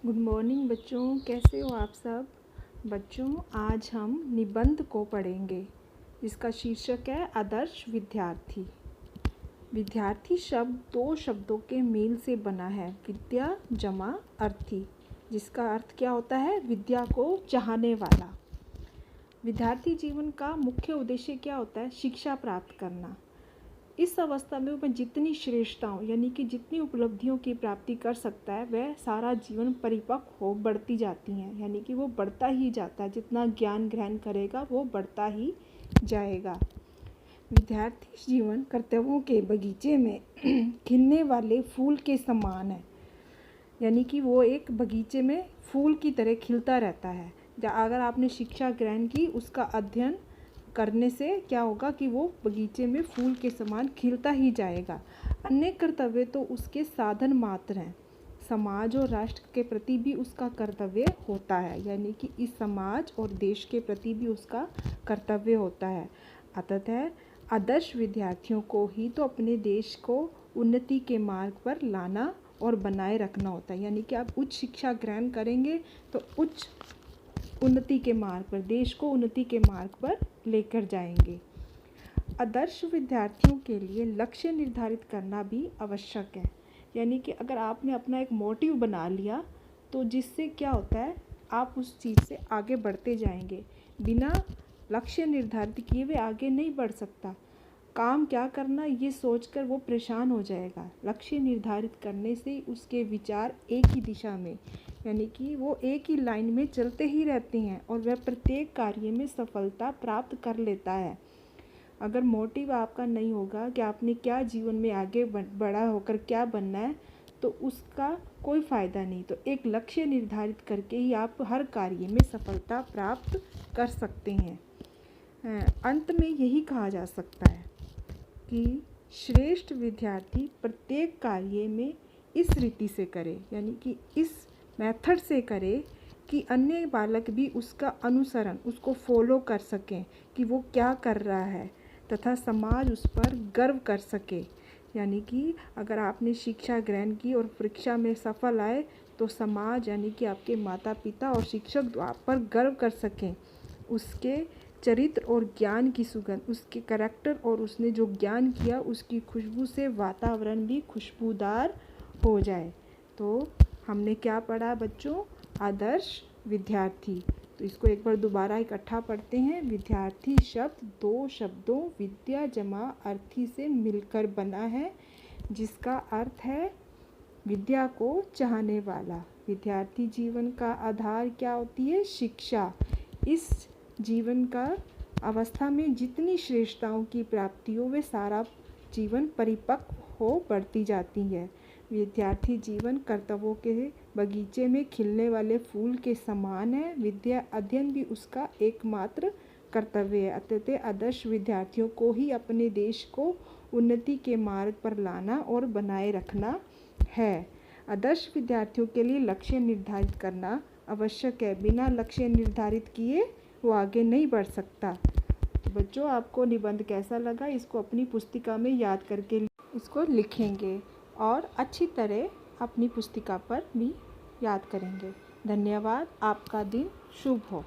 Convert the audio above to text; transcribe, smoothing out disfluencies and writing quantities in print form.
Good morning बच्चों, कैसे हो आप सब। बच्चों, आज हम निबंध को पढ़ेंगे जिसका शीर्षक है आदर्श विद्यार्थी। विद्यार्थी शब्द दो शब्दों के मेल से बना है, विद्या जमा अर्थी, जिसका अर्थ क्या होता है, विद्या को चाहने वाला। विद्यार्थी जीवन का मुख्य उद्देश्य क्या होता है, शिक्षा प्राप्त करना। इस अवस्था में वह जितनी श्रेष्ठताओं यानी कि जितनी उपलब्धियों की प्राप्ति कर सकता है, वह सारा जीवन परिपक्व हो बढ़ती जाती हैं, यानी कि वो बढ़ता ही जाता है। जितना ज्ञान ग्रहण करेगा वो बढ़ता ही जाएगा। विद्यार्थी जीवन कर्तव्यों के बगीचे में खिलने वाले फूल के समान है, यानी कि वो एक बगीचे में फूल की तरह खिलता रहता है। अगर आपने शिक्षा ग्रहण की, उसका अध्ययन करने से क्या होगा कि वो बगीचे में फूल के समान खिलता ही जाएगा। अन्य कर्तव्य तो उसके साधन मात्र हैं, समाज और राष्ट्र के प्रति भी उसका कर्तव्य होता है, यानी कि इस समाज और देश के प्रति भी उसका कर्तव्य होता है। अतः आदर्श विद्यार्थियों को ही तो अपने देश को उन्नति के मार्ग पर लाना और बनाए रखना होता है। यानी कि आप उच्च शिक्षा ग्रहण करेंगे तो उच्च उन्नति के मार्ग पर, देश को उन्नति के मार्ग पर लेकर जाएंगे। आदर्श विद्यार्थियों के लिए लक्ष्य निर्धारित करना भी आवश्यक है, यानी कि अगर आपने अपना एक मोटिव बना लिया तो जिससे क्या होता है, आप उस चीज़ से आगे बढ़ते जाएंगे। बिना लक्ष्य निर्धारित किए वे आगे नहीं बढ़ सकता। काम क्या करना ये सोचकर वो परेशान हो जाएगा। लक्ष्य निर्धारित करने से उसके विचार एक ही दिशा में, यानी कि वो एक ही लाइन में चलते ही रहते हैं और वह प्रत्येक कार्य में सफलता प्राप्त कर लेता है। अगर मोटिव आपका नहीं होगा कि आपने क्या जीवन में आगे बड़ा होकर क्या बनना है, तो उसका कोई फ़ायदा नहीं। तो एक लक्ष्य निर्धारित करके ही आप हर कार्य में सफलता प्राप्त कर सकते हैं। अंत में यही कहा जा सकता है कि श्रेष्ठ विद्यार्थी प्रत्येक कार्य में इस रीति से करे, यानी कि इस मेथड से करे कि अन्य बालक भी उसका अनुसरण, उसको फॉलो कर सकें कि वो क्या कर रहा है, तथा समाज उस पर गर्व कर सके। यानी कि अगर आपने शिक्षा ग्रहण की और परीक्षा में सफल आए तो समाज, यानी कि आपके माता पिता और शिक्षक आप पर गर्व कर सकें। उसके चरित्र और ज्ञान की सुगंध, उसके करैक्टर और उसने जो ज्ञान किया उसकी खुशबू से वातावरण भी खुशबूदार हो जाए। तो हमने क्या पढ़ा बच्चों, आदर्श विद्यार्थी। तो इसको एक बार दोबारा इकट्ठा पढ़ते हैं। विद्यार्थी शब्द दो शब्दों विद्या जमा अर्थी से मिलकर बना है, जिसका अर्थ है विद्या को चाहने वाला। विद्यार्थी जीवन का आधार क्या होती है, शिक्षा। इस जीवन का अवस्था में जितनी श्रेष्ठताओं की प्राप्ति हो, वे सारा जीवन परिपक्व हो बढ़ती जाती है। विद्यार्थी जीवन कर्तव्यों के बगीचे में खिलने वाले फूल के समान है। विद्या अध्ययन भी उसका एकमात्र कर्तव्य है। अतः आदर्श विद्यार्थियों को ही अपने देश को उन्नति के मार्ग पर लाना और बनाए रखना है। आदर्श विद्यार्थियों के लिए लक्ष्य निर्धारित करना आवश्यक है। बिना लक्ष्य निर्धारित किए वो आगे नहीं बढ़ सकता। तो बच्चों, आपको निबंध कैसा लगा, इसको अपनी पुस्तिका में याद करके इसको लिखेंगे और अच्छी तरह अपनी पुस्तिका पर भी याद करेंगे। धन्यवाद। आपका दिन शुभ हो।